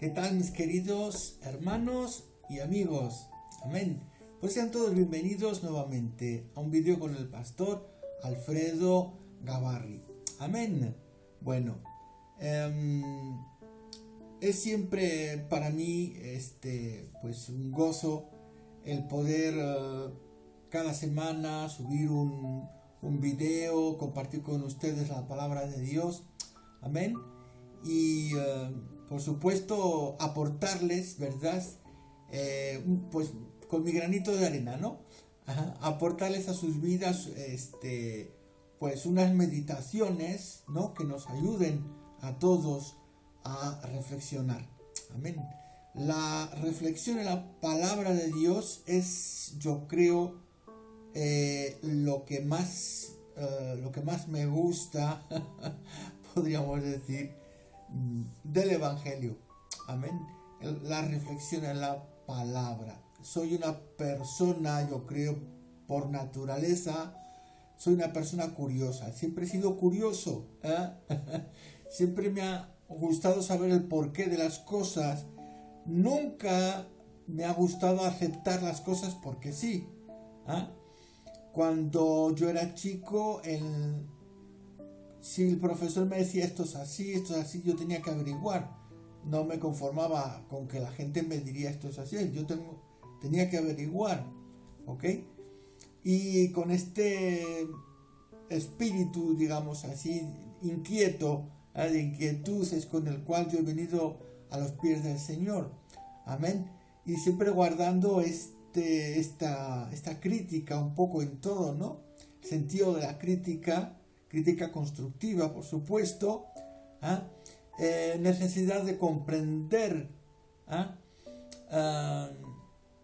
¿Qué tal, mis queridos hermanos y amigos? Amén. Pues sean todos bienvenidos nuevamente a un vídeo con el pastor Alfredo Gavarri. Amén. Bueno, es siempre para mí pues un gozo el poder cada semana subir un video, compartir con ustedes la palabra de Dios. Amén. Y por supuesto aportarles, ¿verdad? Pues con mi granito de arena, ¿no? Aportarles a sus vidas pues unas meditaciones, ¿no? Que nos ayuden a todos a reflexionar. Amén. La reflexión en la palabra de Dios es, yo creo, lo que más me gusta, podríamos decir, del Evangelio. Amén. La reflexión en la palabra. Soy una persona, yo creo, por naturaleza, soy una persona curiosa. Siempre he sido curioso. Siempre me ha gustado saber el porqué de las cosas. Nunca me ha gustado aceptar las cosas porque sí. Cuando yo era chico, si el profesor me decía esto es así, yo tenía que averiguar. No me conformaba con que la gente me diría esto es así, tenía que averiguar, ¿ok? Y con este espíritu, digamos así, inquieto, de inquietud, es con el cual yo he venido a los pies del Señor, amén. Y siempre guardando esta crítica un poco en todo, ¿no? El sentido de la crítica constructiva, por supuesto, necesidad de comprender,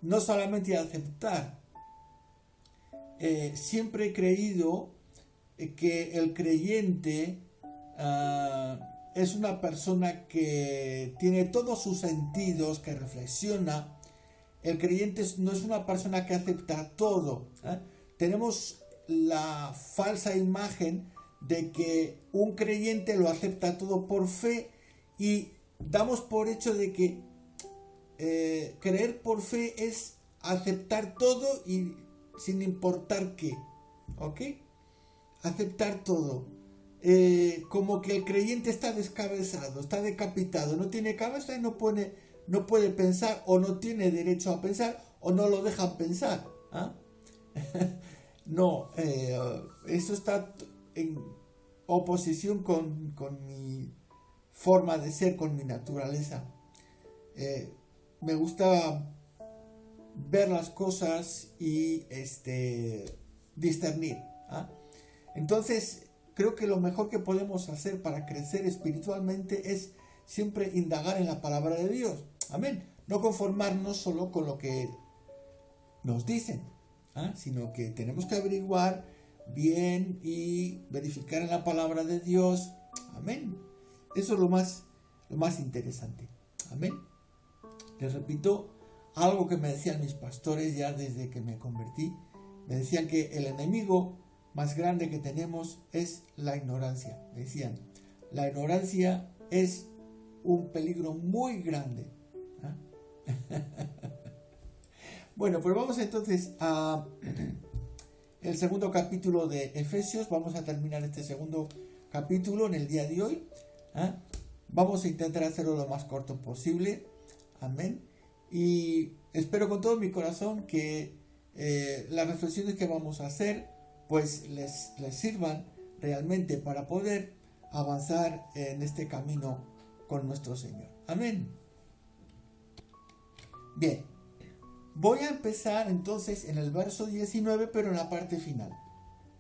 no solamente de aceptar. Siempre he creído que el creyente es una persona que tiene todos sus sentidos, que reflexiona. El creyente no es una persona que acepta todo. Tenemos la falsa imagen de que un creyente lo acepta todo por fe y damos por hecho de que creer por fe es aceptar todo y sin importar qué, ¿ok? Aceptar todo. Como que el creyente está descabezado, está decapitado, no tiene cabeza y no puede pensar, o no tiene derecho a pensar, o no lo dejan pensar. No, eso está en oposición con mi forma de ser, con mi naturaleza. Me gusta ver las cosas y discernir. Entonces, creo que lo mejor que podemos hacer para crecer espiritualmente es siempre indagar en la palabra de Dios. Amén. No conformarnos solo con lo que nos dicen, sino que tenemos que averiguar bien y verificar en la palabra de Dios. Amén. Eso es lo más interesante. Amén. Les repito algo que me decían mis pastores ya desde que me convertí. Me decían que el enemigo más grande que tenemos es la ignorancia. Me decían, la ignorancia es un peligro muy grande. Bueno, pues vamos entonces a el segundo capítulo de Efesios. Vamos a terminar este segundo capítulo en el día de hoy. Vamos a intentar hacerlo lo más corto posible. Amén. Y espero con todo mi corazón que las reflexiones que vamos a hacer pues les sirvan realmente para poder avanzar en este camino con nuestro Señor. Amén. Bien, voy a empezar entonces en el verso 19, pero en la parte final.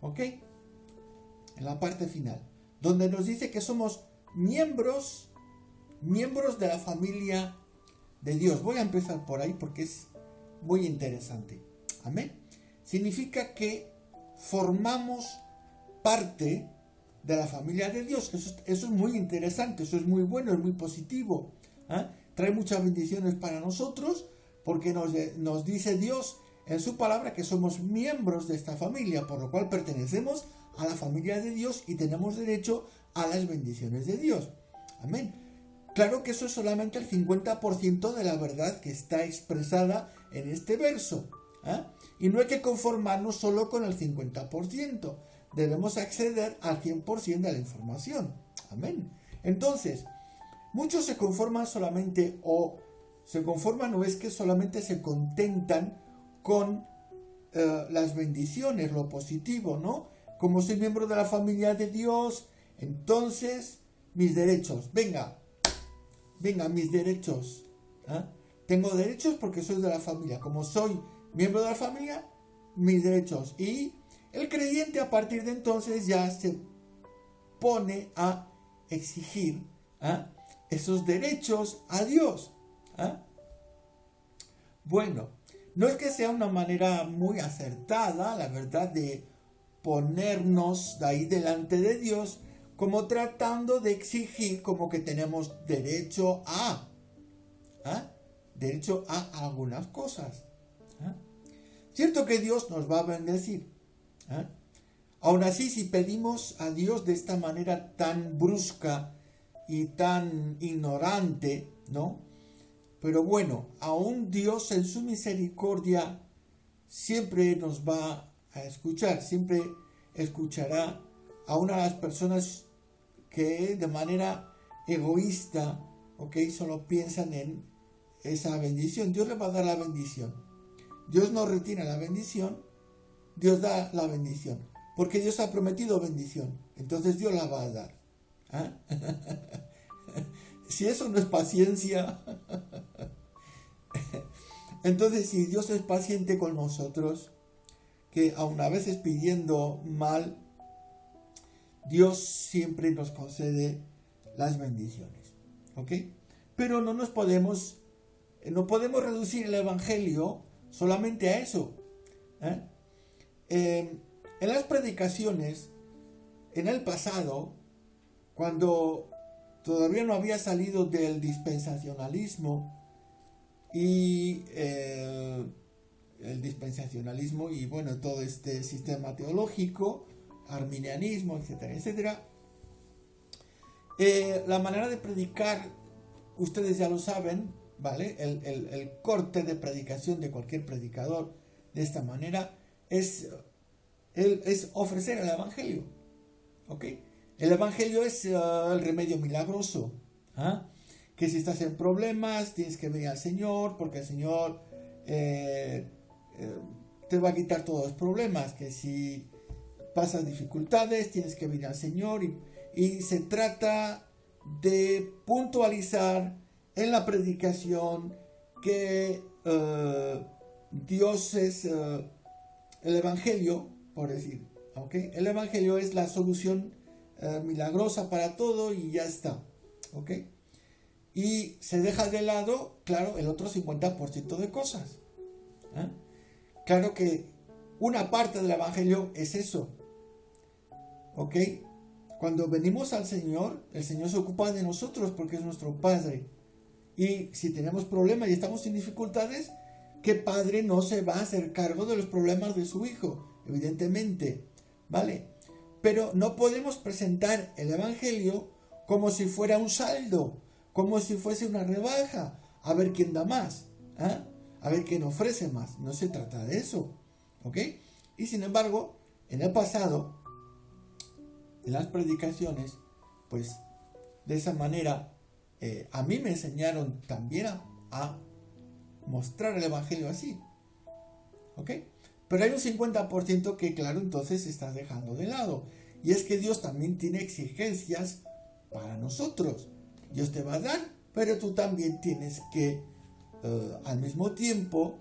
¿Ok? En la parte final, donde nos dice que somos miembros de la familia de Dios. Voy a empezar por ahí porque es muy interesante. Amén. Significa que formamos parte de la familia de Dios. Eso es muy interesante, eso es muy bueno, es muy positivo. Trae muchas bendiciones para nosotros porque nos dice Dios en su palabra que somos miembros de esta familia, por lo cual pertenecemos a la familia de Dios y tenemos derecho a las bendiciones de Dios. Amén. Claro que eso es solamente el 50% de la verdad que está expresada en este verso. Y no hay que conformarnos solo con el 50%. Debemos acceder al 100% de la información. Amén. Entonces, muchos se conforman solamente o es que solamente se contentan con las bendiciones, lo positivo, ¿no? Como soy miembro de la familia de Dios, entonces mis derechos, venga, mis derechos. Tengo derechos porque soy de la familia. Como soy miembro de la familia, mis derechos. Y el creyente a partir de entonces ya se pone a exigir esos derechos a Dios. Bueno, no es que sea una manera muy acertada, la verdad, de ponernos de ahí delante de Dios, como tratando de exigir como que tenemos derecho a algunas cosas. Cierto que Dios nos va a bendecir. Aún así, si pedimos a Dios de esta manera tan brusca y tan ignorante, ¿no? Pero bueno, aún Dios en su misericordia siempre nos va a escuchar, siempre escuchará a una de las personas que de manera egoísta, solo piensan en esa bendición. Dios le va a dar la bendición. Dios no retira la bendición, Dios da la bendición. Porque Dios ha prometido bendición, entonces Dios la va a dar. Si eso no es paciencia, entonces si Dios es paciente con nosotros, que aun a veces pidiendo mal, Dios siempre nos concede las bendiciones. Pero no podemos reducir el Evangelio solamente a eso. En las predicaciones, en el pasado, cuando todavía no había salido del dispensacionalismo y bueno, todo este sistema teológico, arminianismo, etcétera, etcétera, la manera de predicar, ustedes ya lo saben, ¿vale? El corte de predicación de cualquier predicador de esta manera es ofrecer el Evangelio. El Evangelio es el remedio milagroso. Que si estás en problemas, tienes que venir al Señor, porque el Señor te va a quitar todos los problemas. Que si pasas dificultades, tienes que venir al Señor. Y se trata de puntualizar en la predicación que Dios es el Evangelio, por decir. El Evangelio es la solución milagrosa para todo y ya está. Y se deja de lado, claro, el otro 50% de cosas. Claro que una parte del Evangelio es eso. Cuando venimos al Señor, el Señor se ocupa de nosotros porque es nuestro Padre. Y si tenemos problemas y estamos en dificultades, ¿qué padre no se va a hacer cargo de los problemas de su hijo? Evidentemente, ¿vale? Pero no podemos presentar el Evangelio como si fuera un saldo, como si fuese una rebaja, a ver quién da más, a ver quién ofrece más. No se trata de eso, Y sin embargo, en el pasado, en las predicaciones, pues de esa manera, a mí me enseñaron también a mostrar el Evangelio así. Pero hay un 50% que, claro, entonces estás dejando de lado. Y es que Dios también tiene exigencias para nosotros. Dios te va a dar, pero tú también tienes que, al mismo tiempo,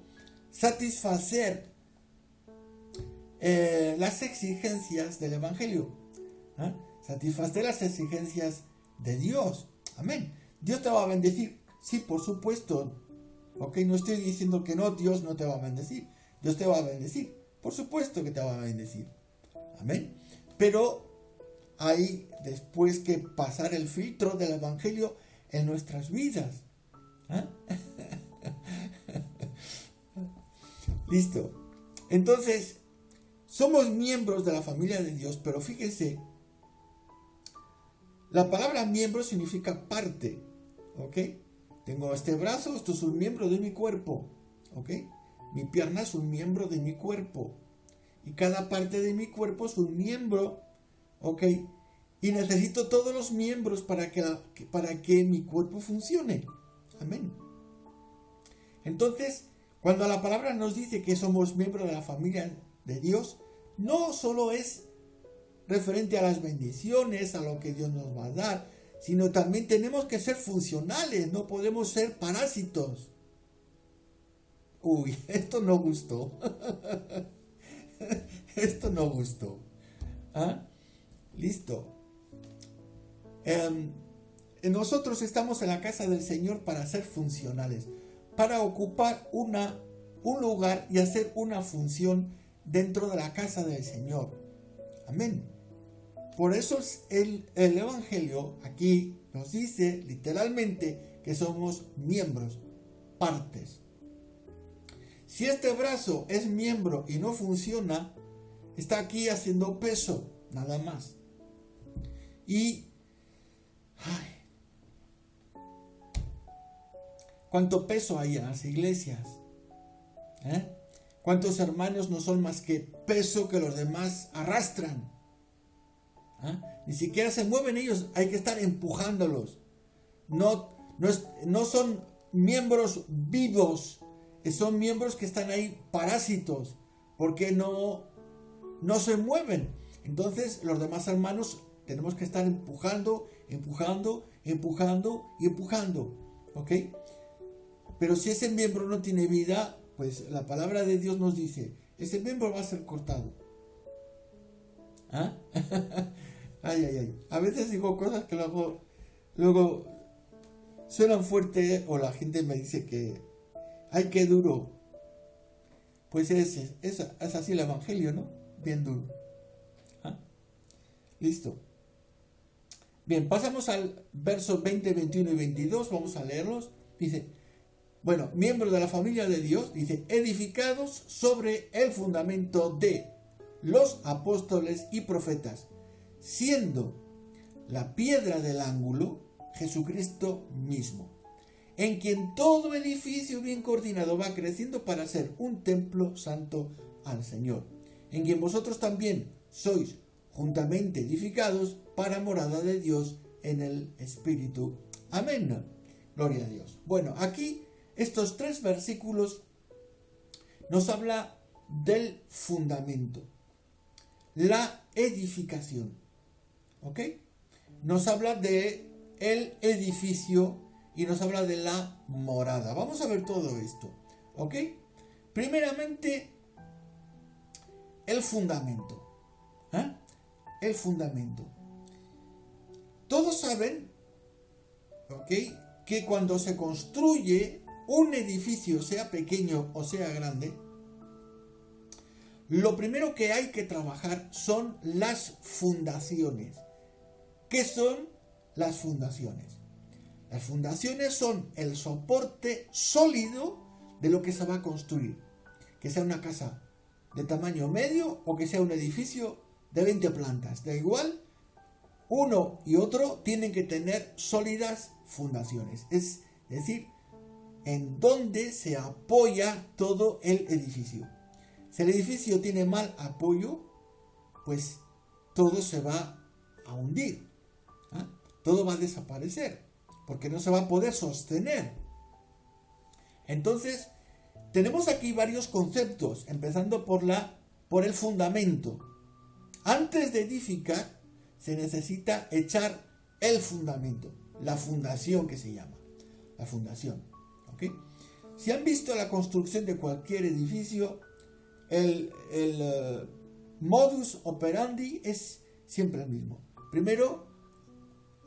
satisfacer las exigencias del Evangelio. Satisfacer las exigencias de Dios. Amén. Dios te va a bendecir. Sí, por supuesto. No estoy diciendo que no, Dios no te va a bendecir. Dios te va a bendecir. Por supuesto que te va a bendecir. Amén. Pero hay después que pasar el filtro del Evangelio en nuestras vidas. Listo. Entonces, somos miembros de la familia de Dios, pero fíjense, la palabra miembro significa parte. ¿ok? Tengo este brazo, esto es un miembro de mi cuerpo, ¿ok? Mi pierna es un miembro de mi cuerpo. Y cada parte de mi cuerpo es un miembro, ¿ok? Y necesito todos los miembros para que mi cuerpo funcione. Amén. Entonces, cuando la palabra nos dice que somos miembros de la familia de Dios, no solo es referente a las bendiciones, a lo que Dios nos va a dar, sino también tenemos que ser funcionales, no podemos ser parásitos. Uy, esto no gustó. Esto no gustó. ¿Ah? Listo. Nosotros estamos en la casa del Señor para ser funcionales, para ocupar un lugar y hacer una función dentro de la casa del Señor. Amén. Por eso el Evangelio aquí nos dice literalmente que somos miembros, partes. Si este brazo es miembro y no funciona, está aquí haciendo peso, nada más. Y ¿cuánto peso hay en las iglesias? ¿Cuántos hermanos no son más que peso que los demás arrastran? Ni siquiera se mueven ellos, hay que estar empujándolos. No son miembros vivos, son miembros que están ahí parásitos, porque no se mueven. Entonces los demás hermanos tenemos que estar empujando, ¿ok? Pero si ese miembro no tiene vida, pues la palabra de Dios nos dice, ese miembro va a ser cortado. Ay. A veces digo cosas que luego suenan fuerte, o la gente me dice que, ay, qué duro. Pues es así el Evangelio, ¿no? Bien duro. Listo. Bien, pasamos al verso 20, 21 y 22, vamos a leerlos. Dice, bueno, miembros de la familia de Dios, dice, edificados sobre el fundamento de los apóstoles y profetas, siendo la piedra del ángulo Jesucristo mismo, en quien todo edificio bien coordinado va creciendo para ser un templo santo al Señor, en quien vosotros también sois juntamente edificados para morada de Dios en el Espíritu. Amén. Gloria a Dios. Bueno, aquí estos 3 versículos nos habla del fundamento, la edificación, ¿ok? Nos habla de el edificio y nos habla de la morada. Vamos a ver todo esto, ¿ok? Primeramente, el fundamento. El fundamento. Todos saben, ¿ok?, que cuando se construye un edificio, sea pequeño o sea grande, lo primero que hay que trabajar son las fundaciones. ¿Qué son las fundaciones? Las fundaciones son el soporte sólido de lo que se va a construir. Que sea una casa de tamaño medio o que sea un edificio de 20 plantas. Da igual, uno y otro tienen que tener sólidas fundaciones. Es decir, en donde se apoya todo el edificio. Si el edificio tiene mal apoyo, pues todo se va a hundir. Todo va a desaparecer, porque no se va a poder sostener. Entonces, tenemos aquí varios conceptos, empezando por el fundamento. Antes de edificar, se necesita echar el fundamento, la fundación que se llama, la fundación. ¿Ok? Si han visto la construcción de cualquier edificio, el modus operandi es siempre el mismo. Primero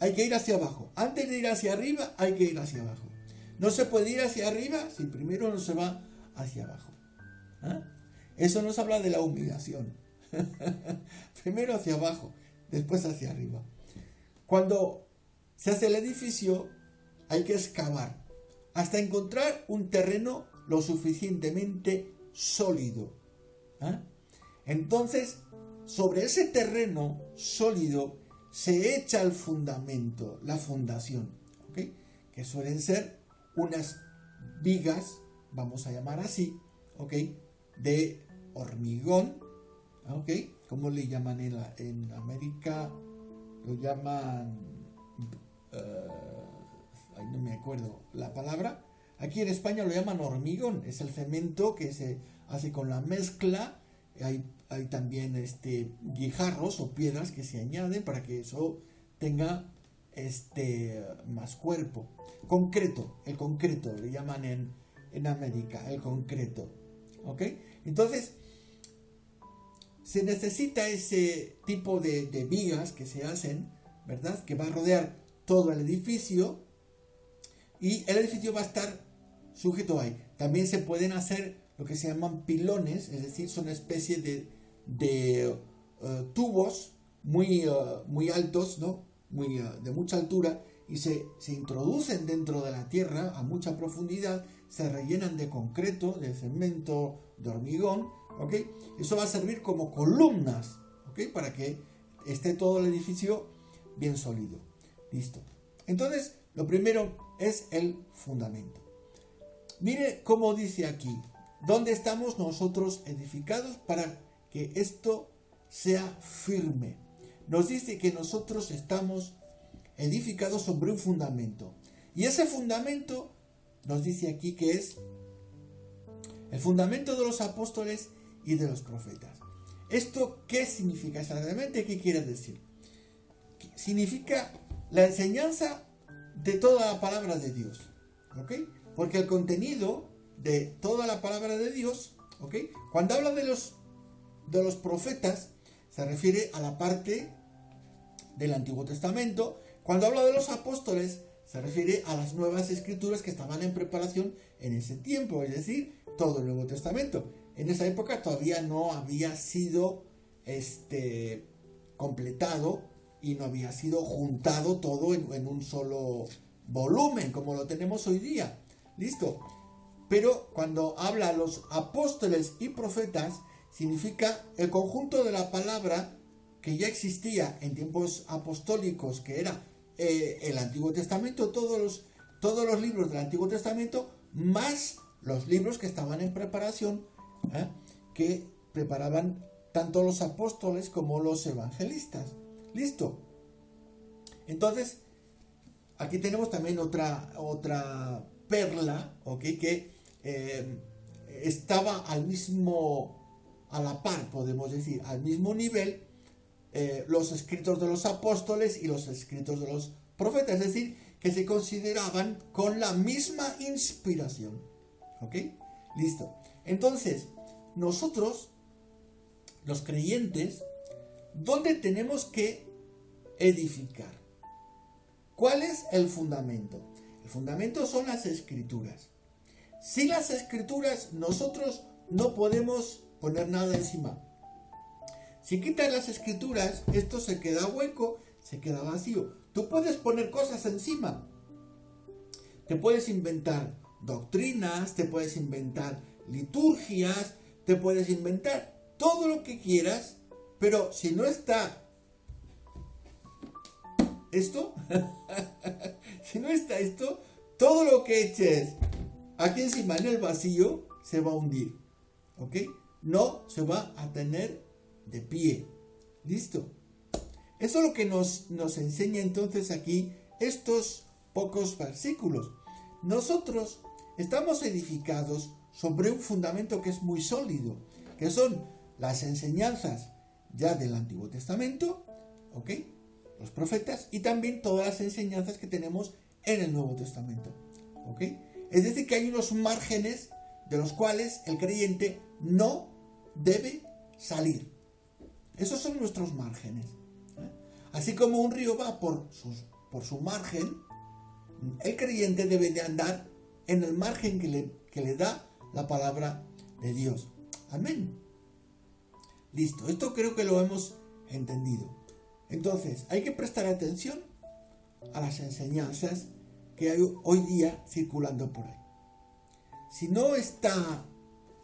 hay que ir hacia abajo. Antes de ir hacia arriba, hay que ir hacia abajo. No se puede ir hacia arriba si primero no se va hacia abajo. Eso nos habla de la humillación. Primero hacia abajo, después hacia arriba. Cuando se hace el edificio, hay que excavar hasta encontrar un terreno lo suficientemente sólido. Entonces, sobre ese terreno sólido se echa el fundamento, la fundación, ¿okay?, que suelen ser unas vigas, vamos a llamar así, ¿ok? De hormigón, ¿ok? ¿Cómo le llaman en América? Lo llaman, no me acuerdo la palabra. Aquí en España lo llaman hormigón, es el cemento que se hace con la mezcla. Hay también guijarros o piedras que se añaden para que eso tenga más cuerpo. Concreto, el concreto, le llaman en América, el concreto. ¿Ok? Entonces, se necesita ese tipo de vigas que se hacen, ¿verdad? Que va a rodear todo el edificio y el edificio va a estar sujeto ahí. También se pueden hacer lo que se llaman pilones, es decir, son una especie de tubos muy altos, ¿no? De mucha altura, y se introducen dentro de la tierra a mucha profundidad, se rellenan de concreto, de cemento, de hormigón, ¿ok? Eso va a servir como columnas, ¿ok? Para que esté todo el edificio bien sólido. Listo. Entonces, lo primero es el fundamento. Mire cómo dice aquí, ¿dónde estamos nosotros edificados para que esto sea firme? Nos dice que nosotros estamos edificados sobre un fundamento. Y ese fundamento nos dice aquí que es el fundamento de los apóstoles y de los profetas. ¿Esto qué significa exactamente? ¿Qué quiere decir? Significa la enseñanza de toda la palabra de Dios. ¿Ok? Porque el contenido de toda la palabra de Dios, ¿ok? Cuando habla de los profetas, se refiere a la parte del Antiguo Testamento. Cuando habla de los apóstoles, se refiere a las nuevas escrituras que estaban en preparación en ese tiempo, es decir, todo el Nuevo Testamento. En esa época todavía no había sido completado y no había sido juntado todo en un solo volumen, como lo tenemos hoy día. ¿Listo? Pero cuando habla a los apóstoles y profetas, significa el conjunto de la palabra que ya existía en tiempos apostólicos, que era el Antiguo Testamento, todos los libros del Antiguo Testamento, más los libros que estaban en preparación, que preparaban tanto los apóstoles como los evangelistas. ¿Listo? Entonces, aquí tenemos también otra perla, ¿ok? Que estaba a la par, podemos decir, al mismo nivel, los escritos de los apóstoles y los escritos de los profetas, es decir, que se consideraban con la misma inspiración. ¿Ok? Listo. Entonces, nosotros, los creyentes, ¿dónde tenemos que edificar? ¿Cuál es el fundamento? El fundamento son las escrituras. Sin las escrituras, nosotros no podemos poner nada encima. Si quitas las escrituras, esto se queda hueco, se queda vacío. Tú puedes poner cosas encima. Te puedes inventar doctrinas, te puedes inventar liturgias, te puedes inventar todo lo que quieras, pero si no está esto, si no está esto, todo lo que eches aquí encima en el vacío se va a hundir. ¿Ok? No se va a tener de pie. ¿Listo? Eso es lo que nos enseña entonces aquí estos pocos versículos. Nosotros estamos edificados sobre un fundamento que es muy sólido, que son las enseñanzas ya del Antiguo Testamento, ¿ok? Los profetas, y también todas las enseñanzas que tenemos en el Nuevo Testamento, ¿ok? Es decir, que hay unos márgenes de los cuales el creyente no debe salir. Esos son nuestros márgenes. Así como un río va por su margen, el creyente debe de andar en el margen que le da la palabra de Dios. Amén. Listo, esto creo que lo hemos entendido. Entonces, hay que prestar atención a las enseñanzas que hay hoy día circulando por ahí. Si no está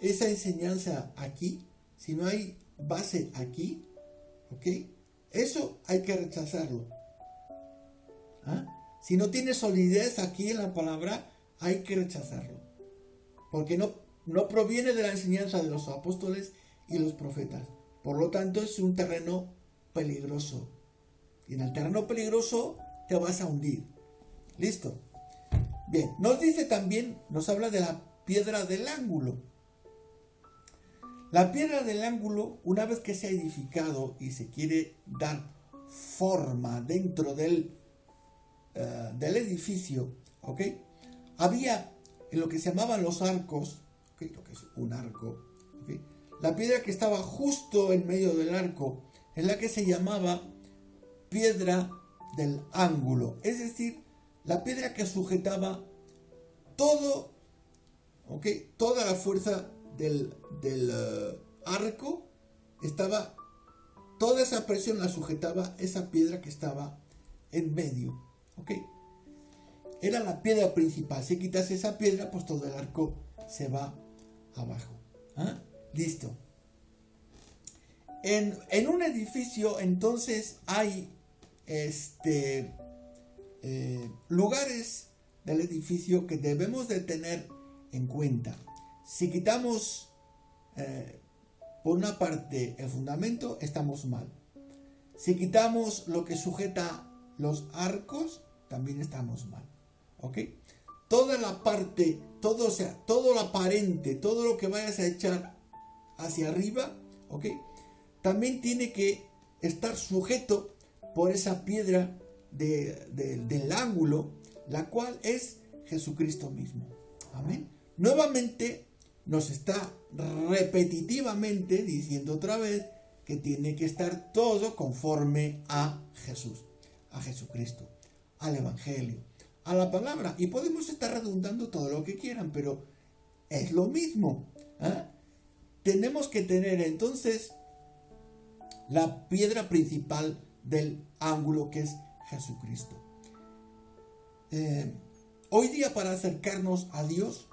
esa enseñanza aquí, si no hay base aquí, ¿ok? Eso hay que rechazarlo. Si no tiene solidez aquí en la palabra, hay que rechazarlo. Porque no proviene de la enseñanza de los apóstoles y los profetas. Por lo tanto, es un terreno peligroso. Y en el terreno peligroso te vas a hundir. ¿Listo? Bien, nos dice también, nos habla de la piedra del ángulo. La piedra del ángulo, una vez que se ha edificado y se quiere dar forma dentro del edificio, ¿ok? Había en lo que se llamaban los arcos, ¿okay? Lo que es un arco, ¿okay? La piedra que estaba justo en medio del arco es la que se llamaba piedra del ángulo, es decir, la piedra que sujetaba todo, ¿okay? Toda la fuerza del arco, estaba, toda esa presión la sujetaba esa piedra que estaba en medio, ¿ok? Era la piedra principal. Si quitas esa piedra, pues todo el arco se va abajo. ¿Ah? Listo. En un edificio, entonces, hay lugares del edificio que debemos de tener en cuenta. Si quitamos por una parte el fundamento, estamos mal. Si quitamos lo que sujeta los arcos, también estamos mal. ¿Ok? Toda la parte, todo, o sea, todo lo aparente, todo lo que vayas a echar hacia arriba, ¿ok? También tiene que estar sujeto por esa piedra del ángulo, la cual es Jesucristo mismo. Amén. Nuevamente nos está repetitivamente diciendo otra vez que tiene que estar todo conforme a Jesús, a Jesucristo, al Evangelio, a la palabra. Y podemos estar redundando todo lo que quieran, pero es lo mismo. ¿Eh? Tenemos que tener entonces la piedra principal del ángulo, que es Jesucristo. Hoy día, para acercarnos a Dios,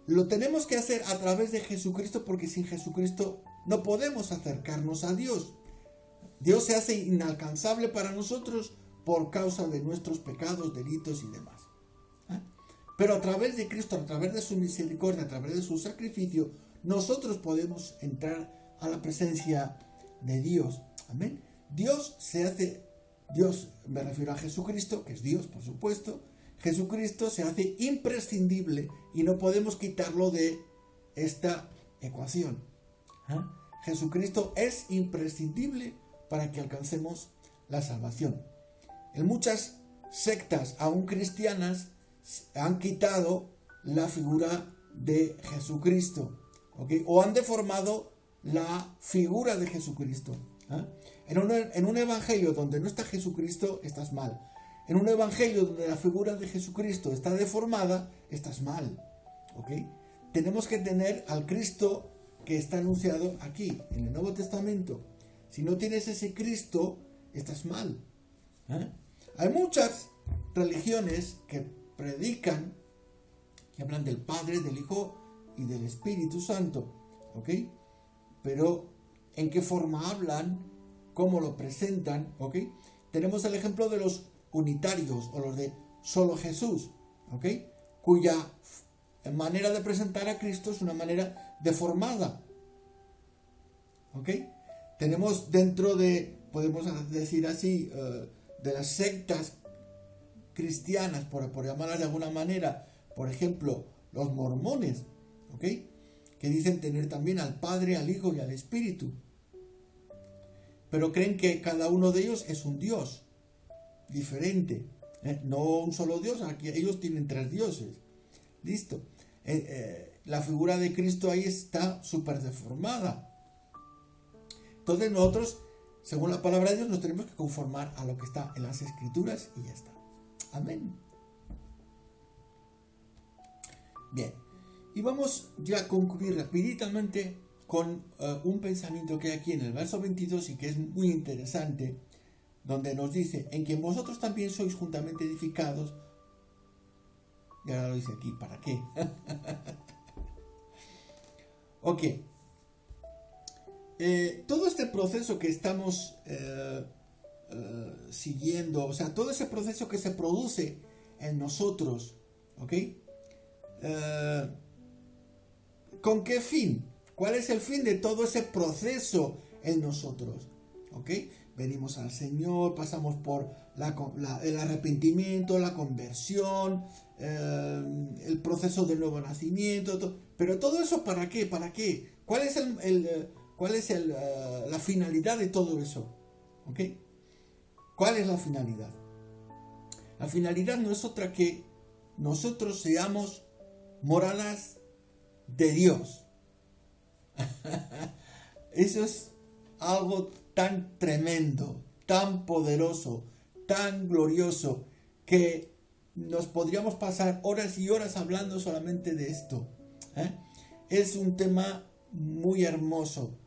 lo tenemos que hacer a través de Jesucristo, porque sin Jesucristo no podemos acercarnos a Dios. Dios se hace inalcanzable para nosotros por causa de nuestros pecados, delitos y demás. Pero a través de Cristo, a través de su misericordia, a través de su sacrificio, nosotros podemos entrar a la presencia de Dios. Amén. Dios se hace, Dios, me refiero a Jesucristo, que es Dios, por supuesto. Jesucristo se hace imprescindible y no podemos quitarlo de esta ecuación. Jesucristo es imprescindible para que alcancemos la salvación. En muchas sectas, aún cristianas, han quitado la figura de Jesucristo, ¿okay? O han deformado la figura de Jesucristo. En un evangelio donde no está Jesucristo, estás mal. En un evangelio donde la figura de Jesucristo está deformada, estás mal. ¿Okay? Tenemos que tener al Cristo que está anunciado aquí, en el Nuevo Testamento. Si no tienes ese Cristo, estás mal. Hay muchas religiones que predican, que hablan del Padre, del Hijo y del Espíritu Santo. ¿Ok? Pero, ¿en qué forma hablan? ¿Cómo lo presentan? ¿Ok? Tenemos el ejemplo de los unitarios o los de solo Jesús, ¿ok? Cuya manera de presentar a Cristo es una manera deformada, ¿ok? Tenemos dentro de, podemos decir así, de las sectas cristianas, por llamarlas de alguna manera, por ejemplo, los mormones, ¿ok? Que dicen tener también al Padre, al Hijo y al Espíritu, pero creen que cada uno de ellos es un Dios diferente, no un solo Dios. Aquí ellos tienen 3 dioses. Listo. La figura de Cristo ahí está súper deformada. Entonces nosotros, según la palabra de Dios, nos tenemos que conformar a lo que está en las Escrituras y ya está. Amén. Bien. Y vamos ya a concluir rapiditamente con un pensamiento que hay aquí en el verso 22 y que es muy interesante, donde nos dice, en quien vosotros también sois juntamente edificados. Y ahora lo dice aquí, ¿para qué? Ok. Todo este proceso que estamos siguiendo, o sea, todo ese proceso que se produce en nosotros, ¿ok? ¿Con qué fin? ¿Cuál es el fin de todo ese proceso en nosotros? ¿Ok? Venimos al Señor, pasamos por el arrepentimiento, la conversión, el proceso del nuevo nacimiento, pero todo eso ¿para qué? ¿Para qué? ¿Cuál es la finalidad de todo eso? ¿Ok? ¿Cuál es la finalidad? La finalidad no es otra que nosotros seamos moradas de Dios. Eso es algo tan tremendo, tan poderoso, tan glorioso, que nos podríamos pasar horas y horas hablando solamente de esto. Es un tema muy hermoso.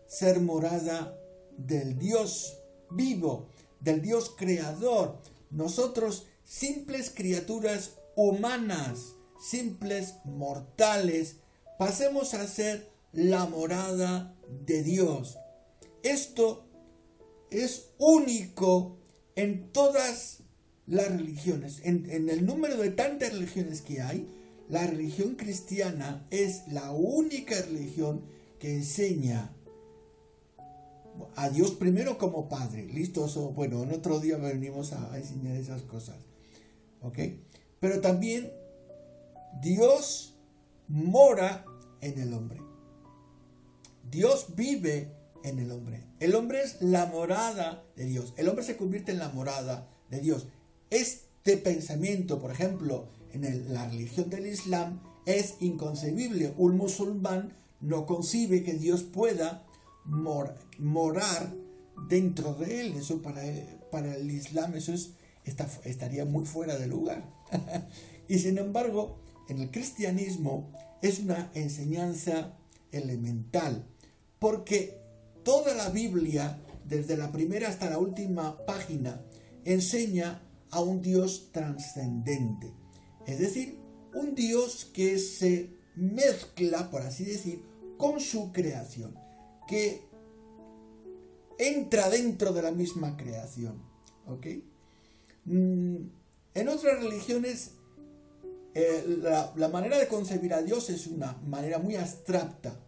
Ser morada del Dios vivo, del Dios creador. Nosotros, simples criaturas humanas, simples mortales, pasemos a ser la morada de Dios. Esto es único en todas las religiones. En el número de tantas religiones que hay, la religión cristiana es la única religión que enseña a Dios primero como Padre. Listo, bueno, en otro día venimos a enseñar esas cosas. ¿Ok? Pero también Dios mora en el hombre. Dios vive en el hombre. El hombre es la morada de Dios. El hombre se convierte en la morada de Dios. Este pensamiento, por ejemplo, en la religión del Islam, es inconcebible. Un musulmán no concibe que Dios pueda morar dentro de él. Eso para el Islam eso estaría muy fuera de lugar. Y sin embargo, en el cristianismo es una enseñanza elemental, porque toda la Biblia, desde la primera hasta la última página, enseña a un Dios trascendente, es decir, un Dios que se mezcla, por así decir, con su creación, que entra dentro de la misma creación. ¿Ok? En otras religiones la manera de concebir a Dios es una manera muy abstracta,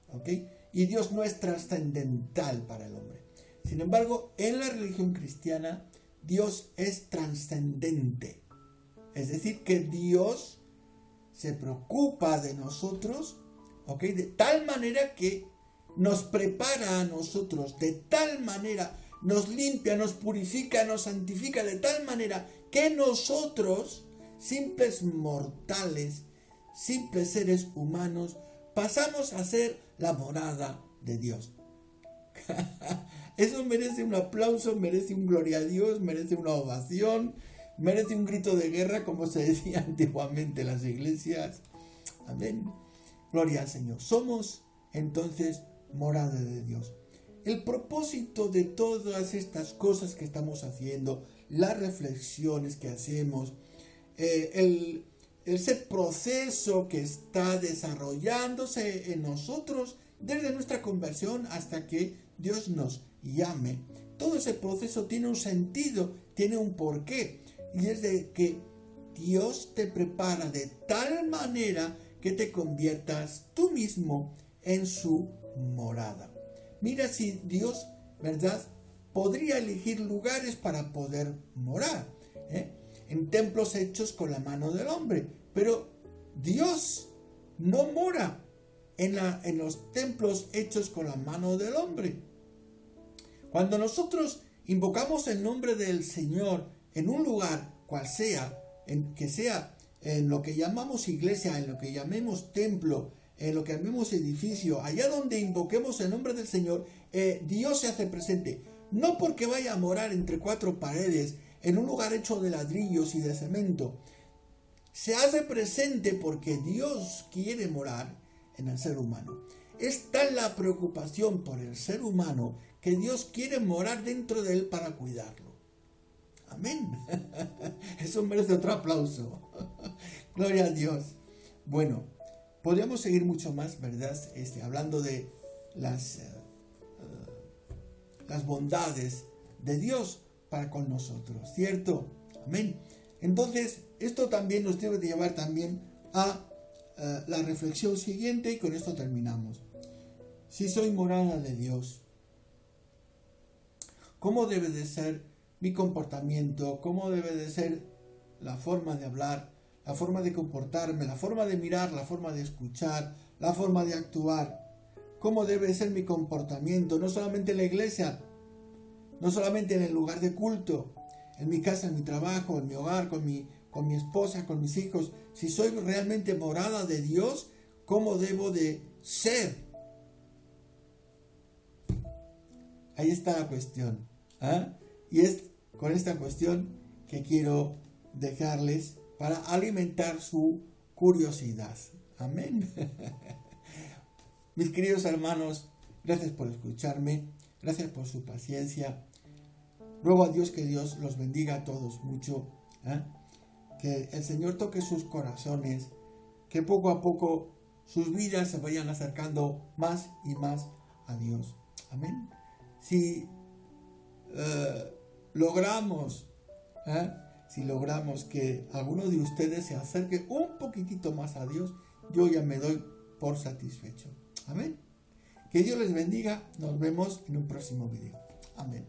¿ok? Y Dios no es trascendental para el hombre. Sin embargo, en la religión cristiana, Dios es trascendente. Es decir, que Dios se preocupa de nosotros, ¿ok? De tal manera que nos prepara a nosotros, de tal manera nos limpia, nos purifica, nos santifica, de tal manera que nosotros, simples mortales, simples seres humanos, pasamos a ser la morada de Dios. Eso merece un aplauso, merece un gloria a Dios, merece una ovación, merece un grito de guerra, como se decía antiguamente en las iglesias. Amén. Gloria al Señor. Somos entonces morada de Dios. El propósito de todas estas cosas que estamos haciendo, las reflexiones que hacemos, ese proceso que está desarrollándose en nosotros desde nuestra conversión hasta que Dios nos llame. Todo ese proceso tiene un sentido, tiene un porqué, y es de que Dios te prepara de tal manera que te conviertas tú mismo en su morada. Mira si Dios, ¿verdad?, podría elegir lugares para poder morar, en templos hechos con la mano del hombre, pero Dios no mora en los templos hechos con la mano del hombre. Cuando nosotros invocamos el nombre del Señor en un lugar cual sea, que sea en lo que llamamos iglesia, en lo que llamemos templo, en lo que llamemos edificio, allá donde invoquemos el nombre del Señor, Dios se hace presente. No porque vaya a morar entre cuatro paredes, en un lugar hecho de ladrillos y de cemento. Se hace presente porque Dios quiere morar en el ser humano. Es tal la preocupación por el ser humano que Dios quiere morar dentro de él para cuidarlo. Amén. Eso merece otro aplauso. Gloria a Dios. Bueno, podríamos seguir mucho más, ¿verdad? Hablando de las bondades de Dios para con nosotros, ¿cierto? Amén. Entonces, esto también nos debe de llevar también a la reflexión siguiente, y con esto terminamos. Si soy morada de Dios, ¿cómo debe de ser mi comportamiento? ¿Cómo debe de ser la forma de hablar, la forma de comportarme, la forma de mirar, la forma de escuchar, la forma de actuar? ¿Cómo debe ser mi comportamiento? No solamente en la iglesia, no solamente en el lugar de culto, en mi casa, en mi trabajo, en mi hogar, con mi esposa, con mis hijos. Si soy realmente morada de Dios, ¿cómo debo de ser? Ahí está la cuestión. Y es con esta cuestión que quiero dejarles para alimentar su curiosidad. Amén. Mis queridos hermanos, gracias por escucharme, gracias por su paciencia. Ruego a Dios que Dios los bendiga a todos mucho, que el Señor toque sus corazones, que poco a poco sus vidas se vayan acercando más y más a Dios. Amén. Si logramos que alguno de ustedes se acerque un poquitito más a Dios, yo ya me doy por satisfecho. Amén. Que Dios les bendiga. Nos vemos en un próximo video. Amén.